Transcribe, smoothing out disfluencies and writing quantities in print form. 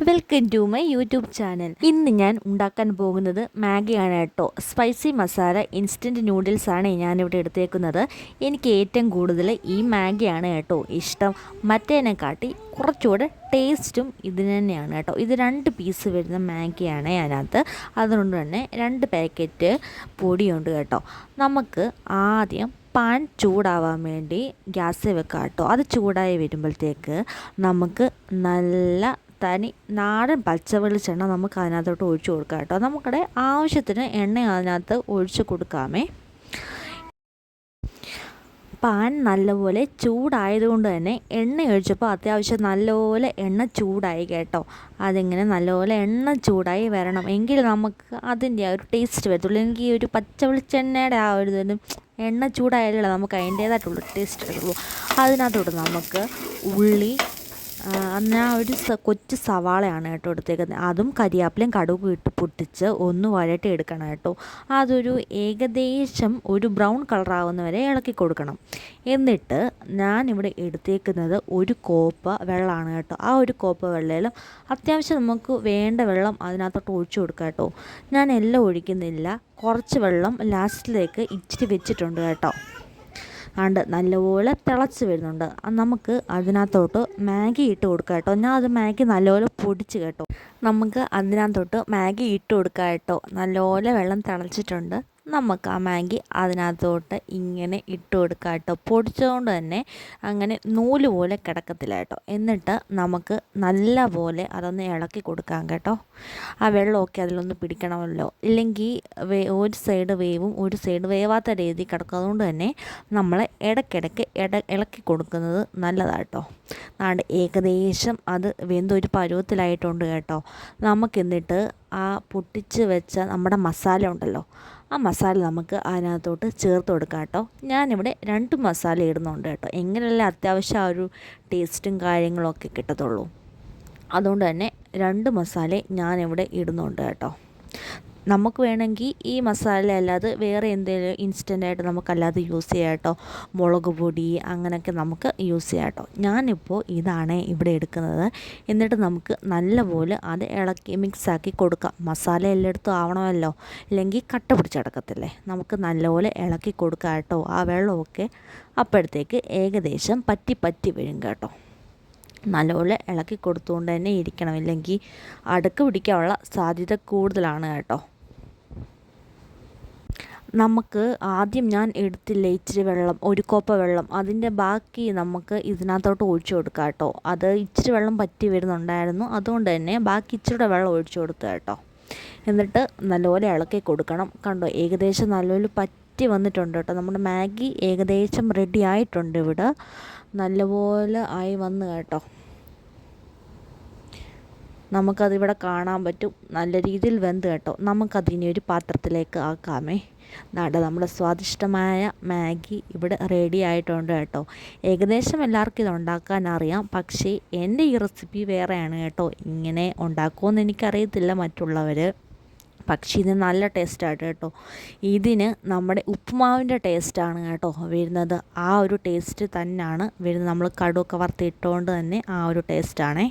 Welcome to my YouTube channel. ഇന്ന് ഞാൻ ഉണ്ടാക്കാൻ പോകുന്നത് മാഗിയാണ് കേട്ടോ. സ്പൈസി മസാല ഇൻസ്റ്റൻറ്റ് നൂഡിൽസാണ് ഞാനിവിടെ എടുത്തേക്കുന്നത്. എനിക്ക് ഏറ്റവും കൂടുതൽ ഈ മാഗിയാണ് കേട്ടോ ഇഷ്ടം. മറ്റേതിനെക്കാട്ടി കുറച്ചുകൂടെ ടേസ്റ്റും ഇതിന് തന്നെയാണ് കേട്ടോ. ഇത് 2 പീസ് വരുന്ന മാഗിയാണ് അതിനകത്ത്. അതുകൊണ്ട് തന്നെ 2 പാക്കറ്റ് പൊടിയുണ്ട് കേട്ടോ. നമുക്ക് ആദ്യം പാൻ ചൂടാവാൻ വേണ്ടി ഗ്യാസിൽ വെക്കാം കേട്ടോ. അത് ചൂടായി വരുമ്പോഴത്തേക്ക് നമുക്ക് നല്ല തനി നാടൻ പച്ച വെളിച്ചെണ്ണ നമുക്ക് അതിനകത്തോട്ട് ഒഴിച്ചു കൊടുക്കാം കേട്ടോ. നമുക്കിടെ ആവശ്യത്തിന് എണ്ണ അതിനകത്ത് ഒഴിച്ച് കൊടുക്കാമേ. പാൻ നല്ലപോലെ ചൂടായതുകൊണ്ട് തന്നെ എണ്ണ ഒഴിച്ചപ്പോൾ അത്യാവശ്യം നല്ലപോലെ എണ്ണ ചൂടായി കേട്ടോ. അതിങ്ങനെ നല്ലപോലെ എണ്ണ ചൂടായി വരണം എങ്കിൽ നമുക്ക് അതിൻ്റെ ആ ഒരു ടേസ്റ്റ് വരത്തുള്ളൂ. എനിക്ക് ഈ ഒരു പച്ച വെളിച്ചെണ്ണയുടെ ആ ഒരു ഇതിന് എണ്ണ ചൂടായാലേ നമുക്ക് അതിൻ്റേതായിട്ടുള്ള ടേസ്റ്റ് വരുള്ളൂ. അതിനകത്തോട്ട് നമുക്ക് ഉള്ളി, ഞാൻ ഒരു കൊച്ചു സവാളയാണ് കേട്ടോ എടുത്തേക്കുന്നത്. അതും കരിയാപ്പിലയും കടുകും ഇട്ട് പൊട്ടിച്ച് ഒന്ന് വഴറ്റി എടുക്കണം കേട്ടോ. അതൊരു ഏകദേശം ഒരു ബ്രൗൺ കളറാവുന്ന വരെ ഇളക്കി കൊടുക്കണം. എന്നിട്ട് ഞാനിവിടെ എടുത്തേക്കുന്നത് 1 കോപ്പ വെള്ളമാണ് കേട്ടോ. ആ 1 കോപ്പ വെള്ളയിലും അത്യാവശ്യം നമുക്ക് വേണ്ട വെള്ളം അതിനകത്തോട്ട് ഒഴിച്ചു കൊടുക്കാം കേട്ടോ. ഞാൻ എല്ലാം ഒഴിക്കുന്നില്ല, കുറച്ച് വെള്ളം ലാസ്റ്റിലേക്ക് ഇച്ചിരി വെച്ചിട്ടുണ്ട് കേട്ടോ. നല്ലപോലെ തിളച്ച് വരുന്നുണ്ട്. നമുക്ക് അതിനകത്തോട്ട് മാഗി ഇട്ട് കൊടുക്കാം കേട്ടോ. ഞാൻ അത് മാഗി നല്ലപോലെ പൊടിച്ച് കേട്ടോ. നമുക്ക് അതിനകത്തോട്ട് മാഗി ഇട്ട് കൊടുക്കാം കേട്ടോ. നല്ലപോലെ വെള്ളം തിളച്ചിട്ടുണ്ട്. നമുക്ക് ആ മാഗി അതിനകത്തോട്ട് ഇങ്ങനെ ഇട്ട് കൊടുക്കാം കേട്ടോ. പൊടിച്ചതുകൊണ്ട് തന്നെ അങ്ങനെ നൂല് പോലെ കിടക്കത്തില്ല കേട്ടോ. എന്നിട്ട് നമുക്ക് നല്ല പോലെ അതൊന്ന് ഇളക്കി കൊടുക്കാം കേട്ടോ. ആ വെള്ളമൊക്കെ അതിലൊന്ന് പിടിക്കണമല്ലോ, ഇല്ലെങ്കിൽ ഒരു സൈഡ് വേവും ഒരു സൈഡ് വേവാത്ത രീതി കിടക്കും. അതുകൊണ്ട് തന്നെ നമ്മൾ ഇടയ്ക്കിടയ്ക്ക് ഇളക്കി കൊടുക്കുന്നത് നല്ലതാട്ടോ. ഏകദേശം അത് വെന്തൊരു പരുവത്തിലായിട്ടുണ്ട് കേട്ടോ. നമുക്കെന്നിട്ട് ആ പൊട്ടിച്ച് വെച്ച നമ്മുടെ മസാല ഉണ്ടല്ലോ, ആ മസാല നമുക്ക് അതിനകത്തോട്ട് ചേർത്ത് കൊടുക്കാം കേട്ടോ. ഞാനിവിടെ 2 മസാല ഇടുന്നുണ്ട് കേട്ടോ. എങ്ങനെയല്ലേ അത്യാവശ്യം ആ ഒരു ടേസ്റ്റും കാര്യങ്ങളൊക്കെ കിട്ടത്തുള്ളൂ. അതുകൊണ്ട് തന്നെ 2 മസാല ഞാനിവിടെ ഇടുന്നുണ്ട് കേട്ടോ. നമുക്ക് വേണമെങ്കിൽ ഈ മസാല അല്ലാതെ വേറെ എന്തെങ്കിലും ഇൻസ്റ്റൻ്റായിട്ട് നമുക്കല്ലാതെ യൂസ് ചെയ്യാം കേട്ടോ. മുളക് പൊടി അങ്ങനെയൊക്കെ നമുക്ക് യൂസ് ചെയ്യാം കേട്ടോ. ഞാനിപ്പോൾ ഇതാണ് ഇവിടെ എടുക്കുന്നത്. എന്നിട്ട് നമുക്ക് നല്ലപോലെ അത് ഇളക്കി മിക്സാക്കി കൊടുക്കാം. മസാല എല്ലായിടത്തും ആവണമല്ലോ, ഇല്ലെങ്കിൽ കട്ട പിടിച്ചടക്കത്തില്ലേ. നമുക്ക് നല്ലപോലെ ഇളക്കി കൊടുക്കാം കേട്ടോ. ആ വെള്ളമൊക്കെ അപ്പോഴത്തേക്ക് ഏകദേശം പറ്റി വരും കേട്ടോ. നല്ലപോലെ ഇളക്കി കൊടുത്തുകൊണ്ട് തന്നെ ഇരിക്കണം, ഇല്ലെങ്കിൽ അടുക്ക് പിടിക്കാനുള്ള സാധ്യത കൂടുതലാണ് കേട്ടോ. നമുക്ക് ആദ്യം ഞാൻ എടുത്തില്ലേ ഇച്ചിരി വെള്ളം, 1 കോപ്പ വെള്ളം, അതിൻ്റെ ബാക്കി നമുക്ക് ഇതിനകത്തോട്ട് ഒഴിച്ചു കൊടുക്കാം കേട്ടോ. അത് ഇച്ചിരി വെള്ളം പറ്റി വരുന്നുണ്ടായിരുന്നു, അതുകൊണ്ട് തന്നെ ബാക്കി ഇച്ചിരി വെള്ളം ഒഴിച്ചു കൊടുത്തു കേട്ടോ. എന്നിട്ട് നല്ലപോലെ ഇളക്കി കൊടുക്കണം. കണ്ടോ, ഏകദേശം നല്ലപോലെ പറ്റി വന്നിട്ടുണ്ട് കേട്ടോ. നമ്മുടെ മാഗി ഏകദേശം റെഡി ആയിട്ടുണ്ട്. ഇവിടെ നല്ലപോലെ ആയി വന്നു കേട്ടോ. നമുക്കതിവിടെ കാണാൻ പറ്റും, നല്ല രീതിയിൽ വെന്ത് കേട്ടോ. നമുക്കതിനെ ഒരു പാത്രത്തിലേക്ക് ആക്കാമേ. നമ്മുടെ സ്വാദിഷ്ടമായ മാഗി ഇവിടെ റെഡി ആയിട്ടുണ്ട് കേട്ടോ. ഏകദേശം എല്ലാവർക്കും ഇത് ഉണ്ടാക്കാൻ അറിയാം, പക്ഷേ എൻ്റെ ഈ റെസിപ്പി വേറെയാണ് കേട്ടോ. ഇങ്ങനെ ഉണ്ടാക്കുമെന്ന് എനിക്കറിയത്തില്ല മറ്റുള്ളവർ, പക്ഷേ ഇത് നല്ല ടേസ്റ്റായിട്ട് കേട്ടോ. ഇതിന് നമ്മുടെ ഉപ്പുമാവിൻ്റെ ടേസ്റ്റാണ് കേട്ടോ വരുന്നത്. ആ ഒരു ടേസ്റ്റ് തന്നെയാണ് വരുന്നത്. നമ്മൾ കടുവൊക്കെ വറുത്തിട്ടുകൊണ്ട് തന്നെ ആ ഒരു ടേസ്റ്റാണേ.